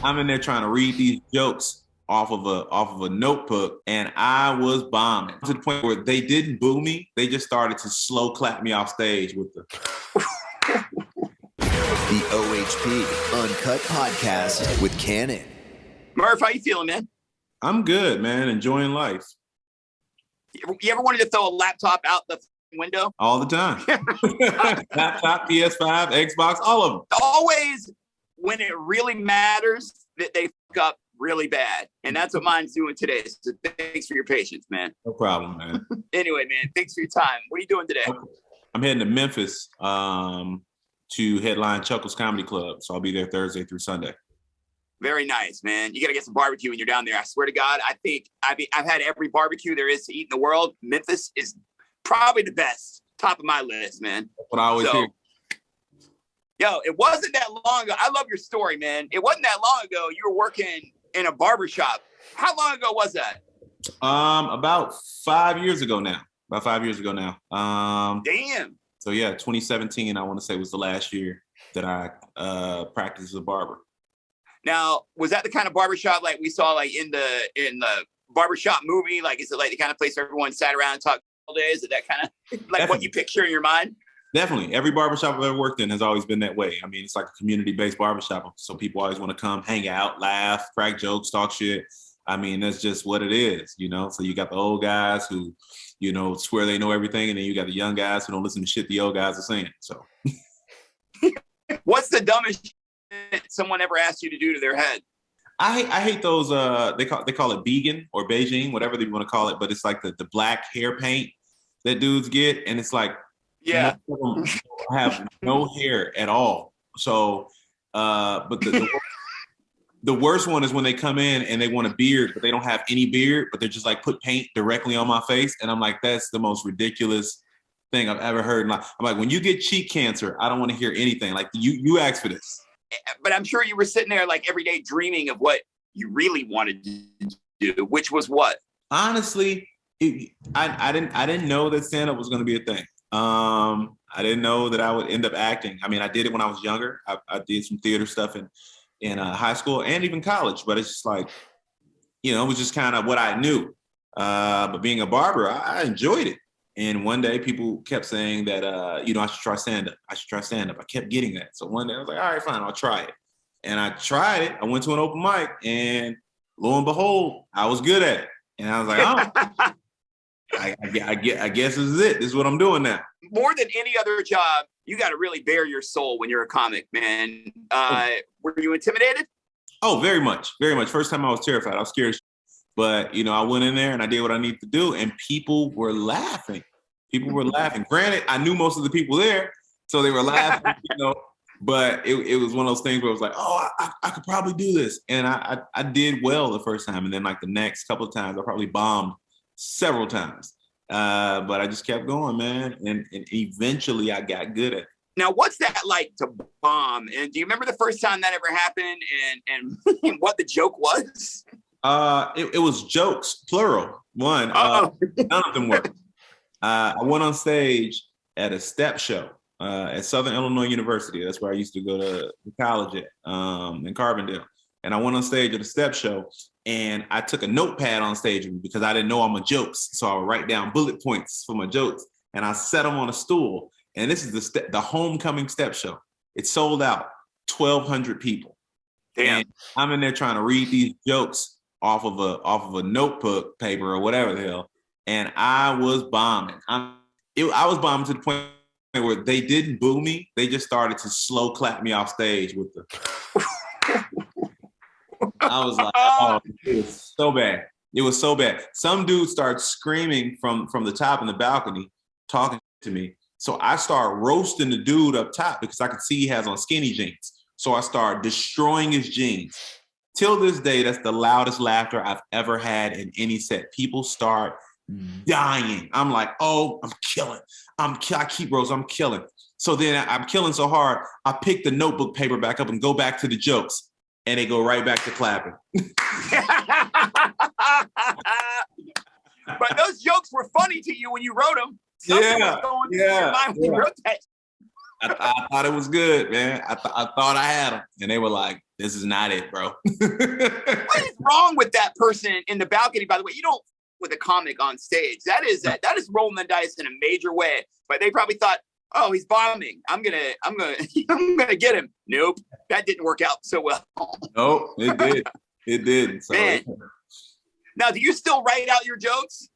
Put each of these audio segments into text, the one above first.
I'm in there trying to read these jokes off of a notebook, and I was bombing to the point where they didn't boo me. They just started to slow clap me off stage with the OHP Uncut Podcast with Kannon. Murph, how you feeling, man? I'm good, man. Enjoying life. You ever wanted to throw a laptop out the window? All the time. Laptop, PS5, Xbox, all of them. Always when it really matters that they fuck up really bad. And that's what mine's doing today. So thanks for your patience, man. No problem, man. Anyway, man, thanks for your time. What are you doing today? I'm heading to Memphis to headline Chuckles Comedy Club. So I'll be there Thursday through Sunday. Very nice, man. You got to get some barbecue when you're down there. I swear to God, I've had every barbecue there is to eat in the world. Memphis is probably the best. Top of my list, man. That's what I always hear. Yo, it wasn't that long ago. I love your story, man. It wasn't that long ago. You were working in a barber shop. How long ago was that? About 5 years ago now. Damn. So yeah, 2017, I want to say, was the last year that I practiced as a barber. Now, was that the kind of barbershop like we saw like in the barbershop movie? Like, is it like the kind of place where everyone sat around and talked all day? Is it that kind of like Definitely. What you picture in your mind? Definitely. Every barbershop I've ever worked in has always been that way. I mean, it's like a community-based barbershop. So people always want to come, hang out, laugh, crack jokes, talk shit. I mean, that's just what it is, you know? So you got the old guys who, you know, swear they know everything. And then you got the young guys who don't listen to shit the old guys are saying. So What's the dumbest shit someone ever asked you to do to their head? I hate those, they call it vegan or Beijing, whatever they want to call it. But it's like the black hair paint that dudes get. And it's like, yeah, most of them have no hair at all. So, but the worst one is when they come in and they want a beard, but they don't have any beard, but they're just like put paint directly on my face. And I'm like, that's the most ridiculous thing I've ever heard. And I'm like, when you get cheek cancer, I don't want to hear anything. Like you asked for this. But I'm sure you were sitting there like every day dreaming of what you really wanted to do, which was what? Honestly, I didn't know that stand-up was going to be a thing. I didn't know that I would end up acting. I mean, I did it when I was younger. I did some theater stuff in high school and even college, but it's just like, you know, it was just kind of what I knew. But being a barber, I enjoyed it. And one day people kept saying that, you know, I should try stand-up. I kept getting that. So one day I was like, all right, fine, I'll try it. And I tried it. I went to an open mic and lo and behold, I was good at it. And I was like, oh, I guess this is it. This is what I'm doing now. More than any other job, you got to really bare your soul when you're a comic, man. Were you intimidated? Oh, very much. Very much. First time I was terrified. I was scared. But, you know, I went in there and I did what I needed to do. And people were laughing. Granted, I knew most of the people there. So they were laughing, you know. But it was one of those things where it was like, oh, I could probably do this. And I did well the first time. And then like the next couple of times, I probably bombed several times. But I just kept going, man. And eventually I got good at it. Now, what's that like to bomb? And do you remember the first time that ever happened and what the joke was? It was jokes, plural. One, none of them worked. I went on stage at a step show at Southern Illinois University. That's where I used to go to college at in Carbondale. And I went on stage at a step show and I took a notepad on stage because I didn't know all my jokes. So I would write down bullet points for my jokes and I set them on a stool. And this is the homecoming step show. It sold out 1,200 people. Damn. And I'm in there trying to read these jokes off of a notebook paper or whatever the hell. And I was bombing. I was bombing to the point where they didn't boo me. They just started to slow clap me off stage with the... I was like, oh, it was so bad. It was so bad. Some dude started screaming from the top in the balcony, talking to me. So I start roasting the dude up top because I could see he has on skinny jeans. So I start destroying his jeans. Till this day, that's the loudest laughter I've ever had in any set. People start dying. I'm like, oh, I'm killing. I keep roasting, I'm killing. So then I'm killing so hard, I pick the notebook paper back up and go back to the jokes. And they go right back to clapping. But those jokes were funny to you when you wrote them. Yeah. I thought it was good, man. I thought I had them. And they were like, this is not it, bro. What is wrong with that person in the balcony? By the way, you don't with a comic on stage. That is rolling the dice in a major way. But they probably thought, oh, he's bombing. I'm gonna get him. Nope, that didn't work out so well. Nope, it did. It did. So, man. Now, do you still write out your jokes?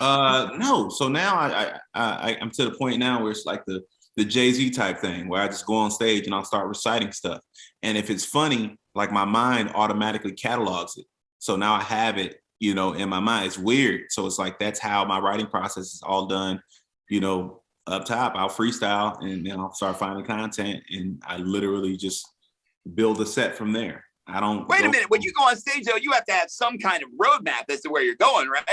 No. So now I'm to the point now where it's like the Jay-Z type thing where I just go on stage and I'll start reciting stuff. And if it's funny, like my mind automatically catalogs it. So now I have it, you know, in my mind. It's weird. So it's like, that's how my writing process is all done, you know, up top. I'll freestyle and then I'll start finding content and I literally just build a set from there. I don't. Wait a minute. When you go on stage, though, you have to have some kind of roadmap as to where you're going, right?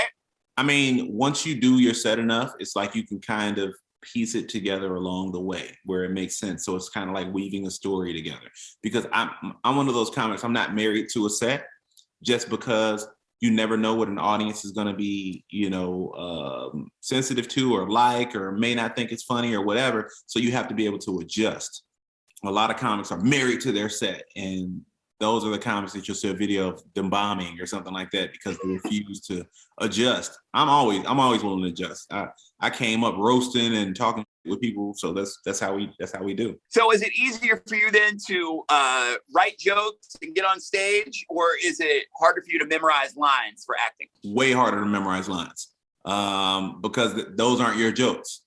I mean, once you do your set enough, it's like you can kind of piece it together along the way where it makes sense. So it's kind of like weaving a story together. Because I'm one of those comics. I'm not married to a set just because you never know what an audience is going to be, you know, sensitive to or like or may not think it's funny or whatever. So you have to be able to adjust. A lot of comics are married to their set, and those are the comics that you'll see a video of them bombing or something like that because they refuse to adjust. I'm always willing to adjust. I came up roasting and talking with people, so that's how we do. So is it easier for you then to write jokes and get on stage, or is it harder for you to memorize lines for acting? Way harder to memorize lines because those aren't your jokes.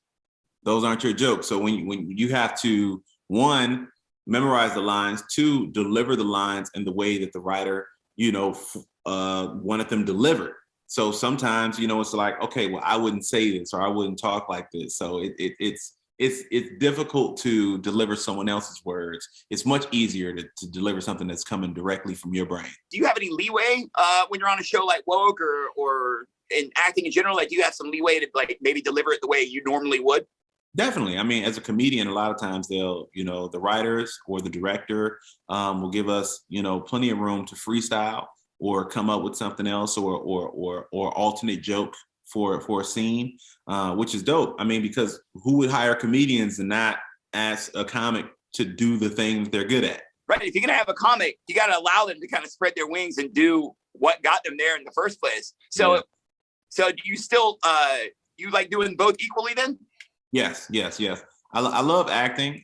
Those aren't your jokes. So when you have to, one, memorize the lines, two, deliver the lines in the way that the writer, you know, wanted them delivered. So sometimes, you know, it's like, okay, well, I wouldn't say this or I wouldn't talk like this. So it's difficult to deliver someone else's words. It's much easier to deliver something that's coming directly from your brain. Do you have any leeway when you're on a show like Woke or in acting in general? Like, do you have some leeway to like maybe deliver it the way you normally would? Definitely. I mean, as a comedian, a lot of times they'll, you know, the writers or the director will give us, you know, plenty of room to freestyle or come up with something else or alternate joke for a scene, which is dope. I mean, because who would hire comedians and not ask a comic to do the things they're good at? Right. If you're going to have a comic, you got to allow them to kind of spread their wings and do what got them there in the first place. So, yeah. So do you still, you like doing both equally then? Yes. I love acting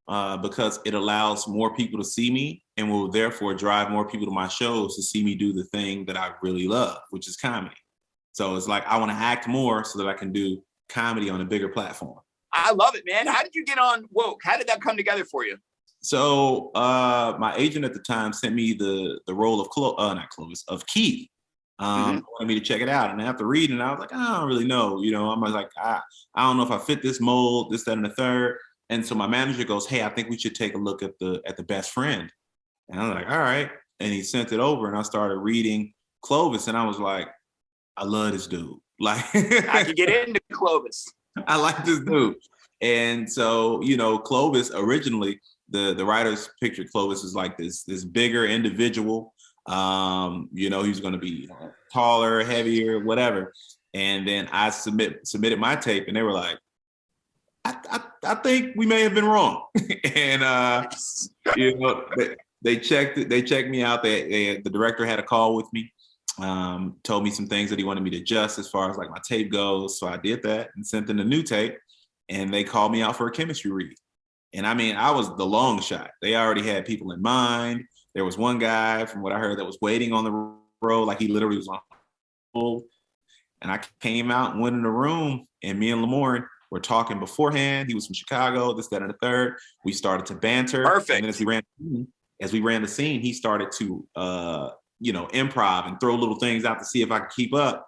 because it allows more people to see me and will therefore drive more people to my shows to see me do the thing that I really love, which is comedy. So it's like I want to act more so that I can do comedy on a bigger platform. I love it, man. How did you get on Woke? How did that come together for you? So my agent at the time sent me the role of Clovis, of Keith. Wanted me to check it out, and after reading, I was like, I don't really know. You know, I'm like, I don't know if I fit this mold, this, that, and the third. And so my manager goes, hey, I think we should take a look at the best friend. And I'm like, all right. And he sent it over, and I started reading Clovis, and I was like, I love this dude. Like, I can get into Clovis. I like this dude. And so, you know, Clovis originally, the writers pictured Clovis as like this bigger individual. You know, he's going to be taller, heavier, whatever. And then I submitted my tape, and they were like, I think we may have been wrong. And you know, they checked me out. The director had a call with me, told me some things that he wanted me to adjust as far as like my tape goes. So I did that and sent them the new tape, and they called me out for a chemistry read. And I mean, I was the long shot. They already had people in mind. There was one guy, from what I heard, that was waiting on the road, like he literally was on hold. And I came out and went in the room, and me and Lamorne were talking beforehand. He was from Chicago, this, that, and the third. We started to banter. Perfect. And then as we ran the scene, he started to, you know, improv and throw little things out to see if I could keep up.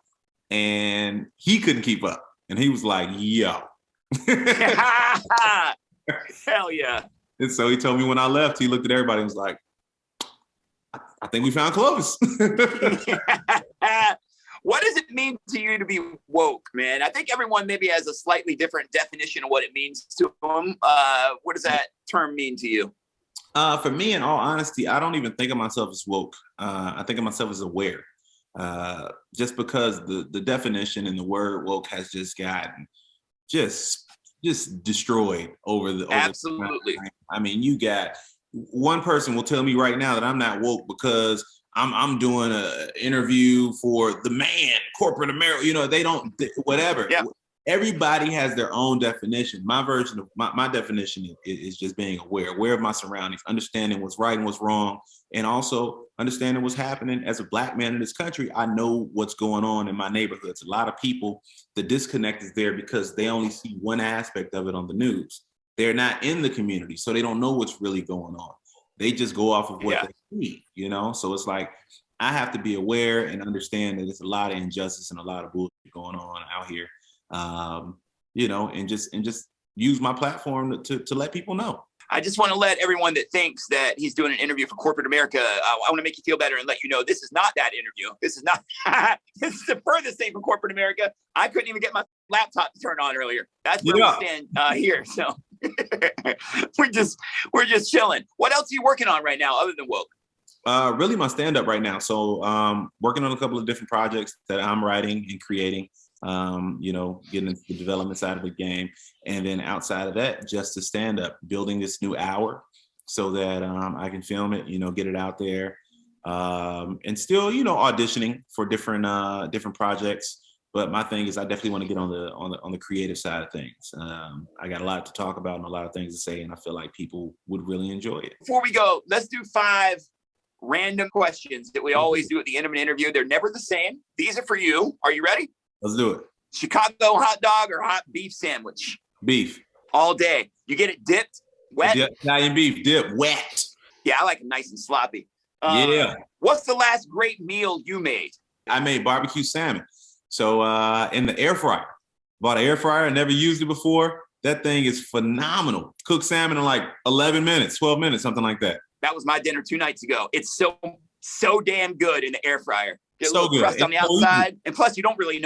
And he couldn't keep up. And he was like, yo. Hell yeah. And so he told me when I left, he looked at everybody and was like, I think we found Clovis. What does it mean to you to be woke, man? I think everyone maybe has a slightly different definition of what it means to them. What does that term mean to you? For me, in all honesty, I don't even think of myself as woke. I think of myself as aware. Just because the definition and the word woke has just gotten just destroyed over Absolutely. I mean, you got one person will tell me right now that I'm not woke because I'm doing an interview for the man, corporate America. They don't, whatever. Yeah. Everybody has their own definition. My version of my definition is just being aware of my surroundings, understanding what's right and what's wrong, and also understanding what's happening as a Black man in this country. I know what's going on in my neighborhoods. A lot of people, the disconnect is there because they only see one aspect of it on the news. They're not in the community, so they don't know what's really going on. They just go off of what they see, So it's like, I have to be aware and understand that there's a lot of injustice and a lot of bullshit going on out here. And just use my platform to let people know. I just want to let everyone that thinks that he's doing an interview for corporate America, I want to make you feel better and let you know this is not that interview. This is not, this is the furthest thing from corporate America. I couldn't even get my laptop to turn on earlier. That's where we stand here. So we're just chilling. What else are you working on right now other than woke? Really my stand-up right now. So working on a couple of different projects that I'm writing and creating. Getting into the development side of the game. And then outside of that, just to stand up, building this new hour so that I can film it, get it out there. And still, auditioning for different projects. But my thing is I definitely want to get on the creative side of things. I got a lot to talk about and a lot of things to say, and I feel like people would really enjoy it. Before we go, let's do 5 random questions that we always do at the end of an interview. They're never the same. These are for you. Are you ready? Let's do it. Chicago hot dog or hot beef sandwich? Beef. All day. You get it dipped, wet? Yep. Italian beef, dip, wet. Yeah, I like it nice and sloppy. Yeah. What's the last great meal you made? I made barbecue salmon. So in the air fryer. Bought an air fryer, never used it before. That thing is phenomenal. Cooked salmon in like 11 minutes, 12 minutes, something like that. That was my dinner 2 nights ago. It's so damn good in the air fryer. Get a So little good. crust on the outside. And plus, you don't really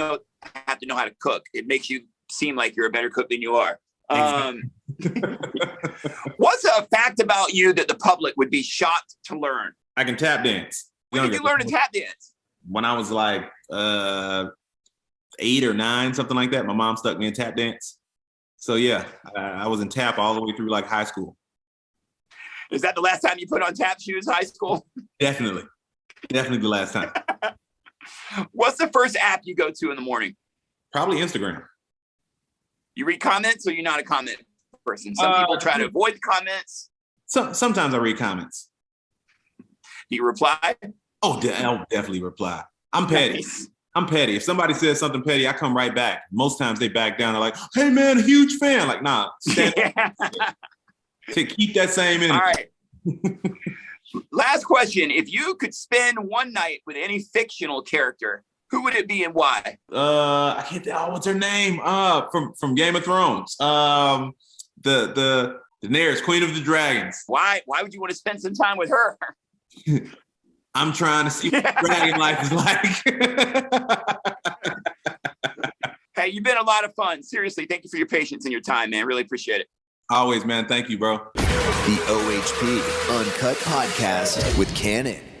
have to know how to cook. It makes you seem like you're a better cook than you are. What's a fact about you that the public would be shocked to learn? I can tap dance. When did you learn to tap dance? When I was like 8 or 9, something like that. My mom stuck me in tap dance. So yeah, I was in tap all the way through like high school. Is that the last time you put on tap shoes, high school? Definitely the last time. What's the first app you go to in the morning? Probably Instagram. You read comments, or you're not a comment person? Some people try to avoid the comments. Sometimes I read comments. Do you reply? Oh, I'll definitely reply. I'm petty. Nice. I'm petty. If somebody says something petty, I come right back. Most times they back down. They're like, "Hey man, huge fan." Like, nah, stand up. To keep that same energy. All right. Last question. If you could spend one night with any fictional character, who would it be and why? I can't think. What's her name? From Game of Thrones. The Daenerys, Queen of the Dragons. Why would you want to spend some time with her? I'm trying to see what dragon life is like. Hey, you've been a lot of fun. Seriously, thank you for your patience and your time, man. Really appreciate it. Always, man. Thank you, bro. The OHP Uncut Podcast with Kannon.